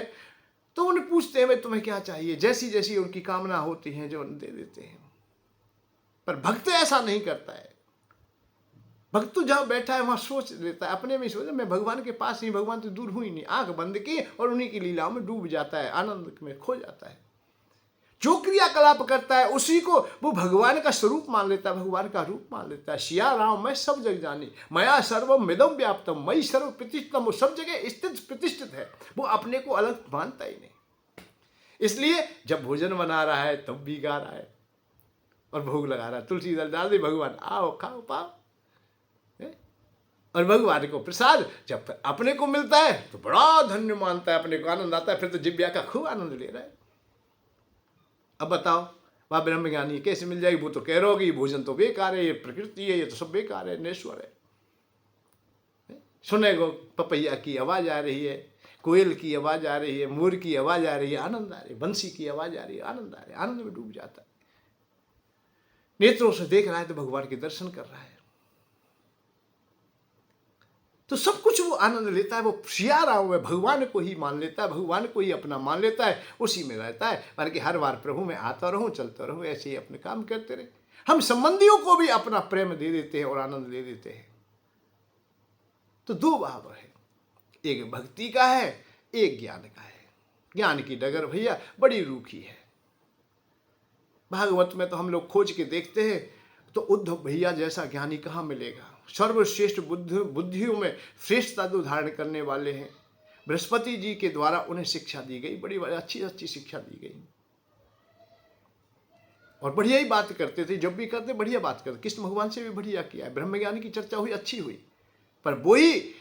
तो उन्हें पूछते हैं भाई तुम्हें क्या चाहिए, जैसी जैसी उनकी कामना होती है जो दे देते हैं। पर भक्त ऐसा नहीं करता है। भक्त तो जहां बैठा है वहां सोच लेता है, अपने में सोचा मैं भगवान के पास ही, भगवान तो दूर हुई नहीं, आंख बंद की और उन्हीं की लीलाओं में डूब जाता है, आनंद में खो जाता है। जो क्रियाकलाप करता है उसी को वो भगवान का स्वरूप मान लेता है, भगवान का रूप मान लेता है। सिया राम मैं सब जग जानी, मया सर्वम मिदम व्याप्तम, मई सर्व प्रतिष्ठितम, वो सब जगह स्थित प्रतिष्ठित है, वो अपने को अलग मानता ही नहीं। इसलिए जब भोजन बना रहा है तब भी गा रहा है और भोग लगा रहा है, तुलसी दल डाल दे, भगवान आओ खाओ पाओ। और भगवान को प्रसाद जब अपने को मिलता है तो बड़ा धन्य मानता है, अपने को आनंद आता है, फिर तो जिब्या का खूब आनंद ले रहा है। अब बताओ वह ब्रह्मज्ञानी कैसे मिल जाएगी? वो तो कह रहे हो कि भोजन तो बेकार है, ये प्रकृति है, ये तो सब बेकार है, नश्वर है। सुनेगो पपैया की आवाज आ रही है, कोयल की आवाज आ रही है, मोर की आवाज आ रही है, आनंद आ रही है, बंसी की आवाज आ रही है, आनंद आ रही है, आनंद में डूब जाता है। नेत्रों से देख रहा है तो भगवान के दर्शन कर रहा है, तो सब कुछ वो आनंद लेता है। वो सिया राम है, भगवान को ही मान लेता है, भगवान को ही अपना मान लेता है, उसी में रहता है। मान कि हर बार प्रभु में आता रहूं, चलता रहूं, ऐसे ही अपने काम करते रहे। हम संबंधियों को भी अपना प्रेम दे देते हैं और आनंद दे देते हैं। तो दो भाव है, एक भक्ति का है, एक ज्ञान का है। ज्ञान की डगर भैया बड़ी रूखी है। भागवत में तो हम लोग खोज के देखते हैं तो उद्धव भैया जैसा ज्ञानी कहाँ मिलेगा। सर्वश्रेष्ठ बुद्धियों में श्रेष्ठता को धारण करने वाले हैं। बृहस्पति जी के द्वारा उन्हें शिक्षा दी गई, बड़ी बड़ी अच्छी अच्छी शिक्षा दी गई और बढ़िया ही बात करते थे। जब भी करते बढ़िया बात करते, कृष्ण भगवान से भी बढ़िया किया है। ब्रह्म ज्ञान की चर्चा हुई, अच्छी हुई। पर वही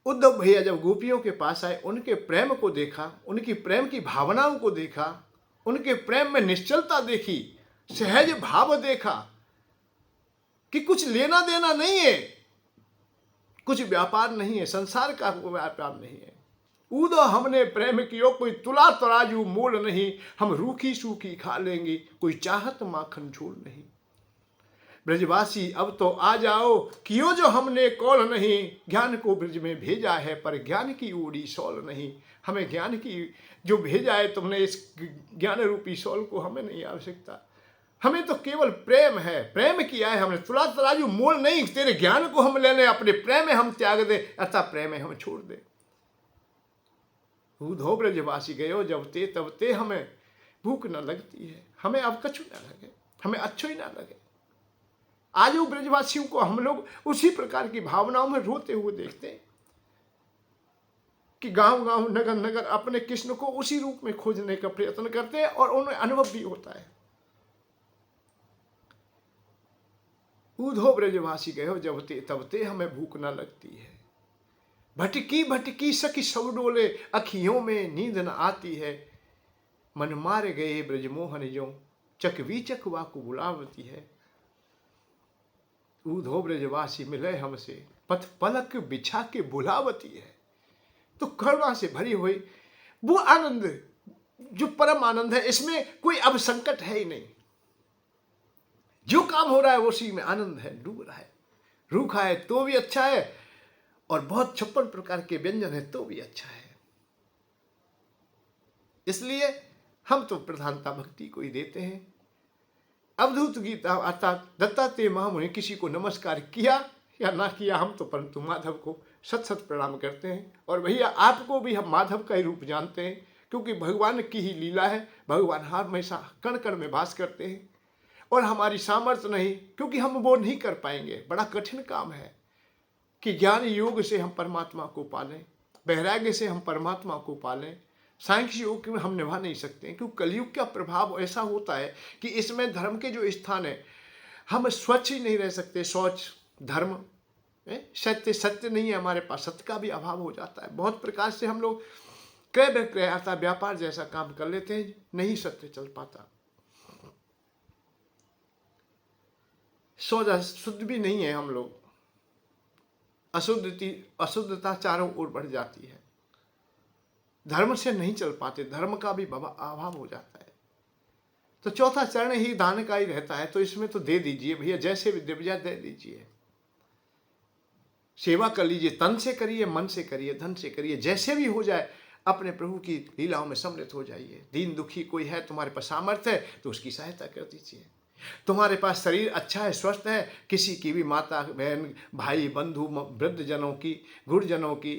उद्धव भैया जब गोपियों के पास आए, उनके प्रेम को देखा, उनकी प्रेम की भावनाओं को देखा, उनके प्रेम में निश्चलता देखी, सहज भाव देखा कि कुछ लेना देना नहीं है, कुछ व्यापार नहीं है, संसार का व्यापार नहीं है। उदो हमने प्रेम कियो, कोई तुला तराजू मोल नहीं, हम रूखी सूखी खा लेंगे, कोई चाहत माखन झोल नहीं। ब्रजवासी अब तो आ जाओ, कियो जो हमने कौल नहीं, ज्ञान को ब्रज में भेजा है, पर ज्ञान की ओड़ी सौल नहीं। हमें ज्ञान की जो भेजा है तुमने, इस ज्ञान रूपी सौल को हमें नहीं आवश्यकता। हमें तो केवल प्रेम है, प्रेम किया है हमने, तुला तराजू मोल नहीं। तेरे ज्ञान को हम ले लें, अपने प्रेम में हम त्याग दे, अर्थात प्रेम में हम छोड़ दे। उधो ब्रजवासी गयो जब ते तब ते, हमें भूख न लगती है, हमें अब कछु न लगे, हमें अच्छो ही ना लगे। आज वो ब्रजवासियों को हम लोग उसी प्रकार की भावनाओं में रोते हुए देखते हैं कि गांव गांव नगर नगर अपने कृष्ण को उसी रूप में खोजने का प्रयत्न करते हैं और उन्हें अनुभव भी होता है। उधो ब्रजवासी गयो जब ते तब ते, हमें भूख न लगती है। भटकी भटकी सखी सब डोले, अखियों में नींद न आती है। मन मारे गए ब्रजमोहन जो, चकवी चकवा को बुलावती है। उधो ब्रजवासी मिले हमसे, पथ पलक बिछा के बुलावती है। तो करुणा से भरी हुई वो आनंद, जो परम आनंद है, इसमें कोई अब संकट है ही नहीं। जो काम हो रहा है वो उसी में आनंद है, डूब रहा है। रूखा है तो भी अच्छा है, और बहुत 56 प्रकार के व्यंजन है तो भी अच्छा है। इसलिए हम तो प्रधानता भक्ति को ही देते हैं। अवधूत गीता अर्थात दत्तात्रेय महामुनि किसी को नमस्कार किया या ना किया, हम तो परंतु माधव को सत सत प्रणाम करते हैं। और भैया आपको भी हम माधव का ही रूप जानते हैं, क्योंकि भगवान की ही लीला है। भगवान हर हमेशा कण कण में वास करते हैं और हमारी सामर्थ्य नहीं, क्योंकि हम वो नहीं कर पाएंगे। बड़ा कठिन काम है कि ज्ञान योग से हम परमात्मा को पालें, वैराग्य से हम परमात्मा को पालें। सांख्य योग में हम निभा नहीं सकते, क्योंकि कलयुग का प्रभाव ऐसा होता है कि इसमें धर्म के जो स्थान है, हम स्वच्छ ही नहीं रह सकते। शौच धर्म, सत्य सत्य नहीं है हमारे पास, सत्य का भी अभाव हो जाता है। बहुत प्रकार से हम लोग क्रय विक्रय अर्थात व्यापार जैसा काम कर लेते हैं, नहीं सत्य चल पाता। सौदा शुद्ध भी नहीं है हम लोग, अशुद्धता चारों ओर बढ़ जाती है। धर्म से नहीं चल पाते, धर्म का भी अभाव हो जाता है। तो चौथा चरण ही दान का ही रहता है, तो इसमें तो दे दीजिए भैया, जैसे भी दिव्या दे दीजिए। सेवा कर लीजिए, तन से करिए, मन से करिए, धन से करिए, जैसे भी हो जाए अपने प्रभु की लीलाओं में सम्मिलित हो जाइए। दीन दुखी कोई है, तुम्हारे पास सामर्थ्य है तो उसकी सहायता कर दीजिए। तुम्हारे पास शरीर अच्छा है, स्वस्थ है, किसी की भी माता बहन भाई बंधु वृद्ध जनों की, गुरुजनों की,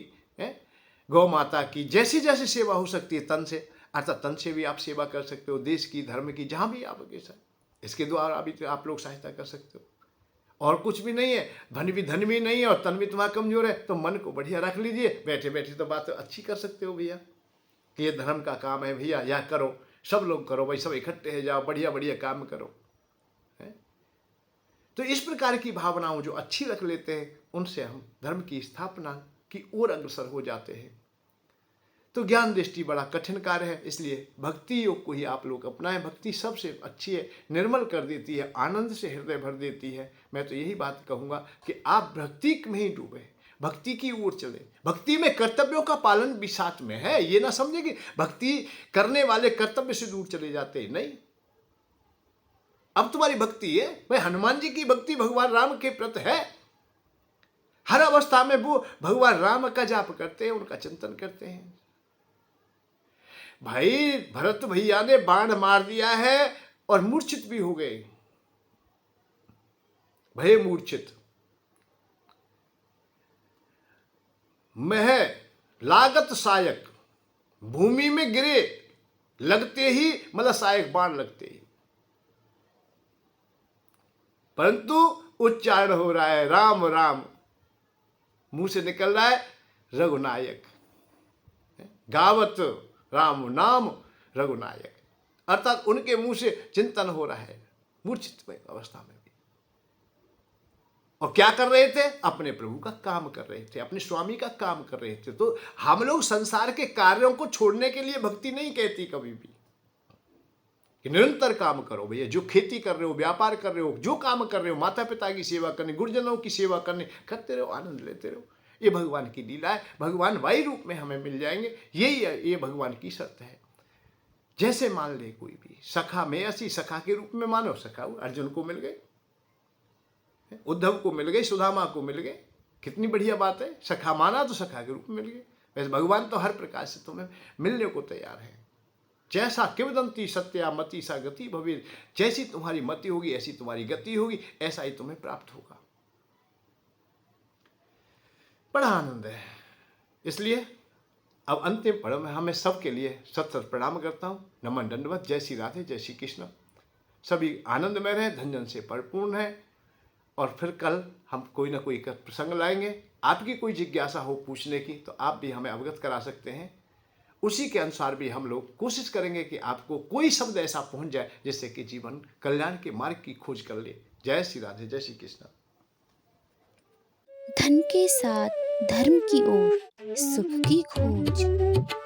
गौ माता की, जैसी जैसी सेवा हो सकती है तन से, अर्थात तन से भी आप सेवा कर सकते हो। देश की, धर्म की, जहाँ भी आप इसके द्वारा भी तो आप लोग सहायता कर सकते हो। और कुछ भी नहीं है, धन भी नहीं है और तन भी तुम्हारा कमजोर है, तो मन को बढ़िया रख लीजिए। बैठे बैठे तो बात अच्छी कर सकते हो भैया कि ये धर्म का काम है भैया, या करो, सब लोग करो भाई, सब इकट्ठे हो जाओ, बढ़िया बढ़िया काम करो। तो इस प्रकार की भावनाओं जो अच्छी रख लेते हैं, उनसे हम धर्म की स्थापना की ओर अग्रसर हो जाते हैं। तो ज्ञान दृष्टि बड़ा कठिन कार्य है, इसलिए भक्ति योग को ही आप लोग अपनाएं। भक्ति सबसे अच्छी है, निर्मल कर देती है, आनंद से हृदय भर देती है। मैं तो यही बात कहूँगा कि आप भक्ति में ही डूबे, भक्ति की ओर चले। भक्ति में कर्तव्यों का पालन भी साथ में है, ये ना समझे कि भक्ति करने वाले कर्तव्य से दूर चले जाते हैं, नहीं। अब तुम्हारी भक्ति है भाई, हनुमान जी की भक्ति भगवान राम के प्रति है। हर अवस्था में वो भगवान राम का जाप करते हैं, उनका चिंतन करते हैं। भाई भरत भैया ने बाण मार दिया है और मूर्छित भी हो गए, भय मूर्छित। मह लागत सायक, भूमि में गिरे, लगते ही मतलब सायक बाण लगते ही, परंतु उच्चारण हो रहा है राम राम, मुंह से निकल रहा है रघुनायक, गावत राम नाम रघुनायक, अर्थात उनके मुंह से चिंतन हो रहा है मूर्छित अवस्था में भी। और क्या कर रहे थे? अपने प्रभु का काम कर रहे थे, अपने स्वामी का काम कर रहे थे। तो हम लोग संसार के कार्यों को छोड़ने के लिए भक्ति नहीं कहती कभी भी, कि निरंतर काम करो भैया। जो खेती कर रहे हो, व्यापार कर रहे हो, जो काम कर रहे हो, माता पिता की सेवा करने, गुरुजनों की सेवा करने, करते रहो, आनंद लेते रहो। ये भगवान की लीला है। भगवान वायु रूप में हमें मिल जाएंगे, यही है, ये भगवान की शर्त है। जैसे मान ले कोई भी सखा में, ऐसी सखा के रूप में मानो। सखा अर्जुन को मिल गए, उद्धव को मिल गए, सुदामा को मिल गए, कितनी बढ़िया बात है। सखा माना तो सखा के रूप में मिल गए। वैसे भगवान तो हर प्रकार से तुम्हें मिलने को तैयार है। जैसा किंवदंती सत्या मति सा गति भवे, जैसी तुम्हारी मति होगी ऐसी तुम्हारी गति होगी, ऐसा ही तुम्हें प्राप्त होगा। बड़ा आनंद है। इसलिए अब अंतिम पड़ाव में हमें सबके लिए सत सत प्रणाम करता हूँ। नमन दंडवत। जय श्री राधे, जय श्री कृष्ण। सभी आनंद में रहे, धन जन से परिपूर्ण है। और फिर कल हम कोई ना कोई प्रसंग लाएंगे। आपकी कोई जिज्ञासा हो पूछने की तो आप भी हमें अवगत करा सकते हैं। उसी के अनुसार भी हम लोग कोशिश करेंगे कि आपको कोई शब्द ऐसा पहुंच जाए जिससे कि जीवन कल्याण के मार्ग की खोज कर ले। जय श्री राधे, जय श्री कृष्ण। धन के साथ धर्म की ओर, सुख की खोज।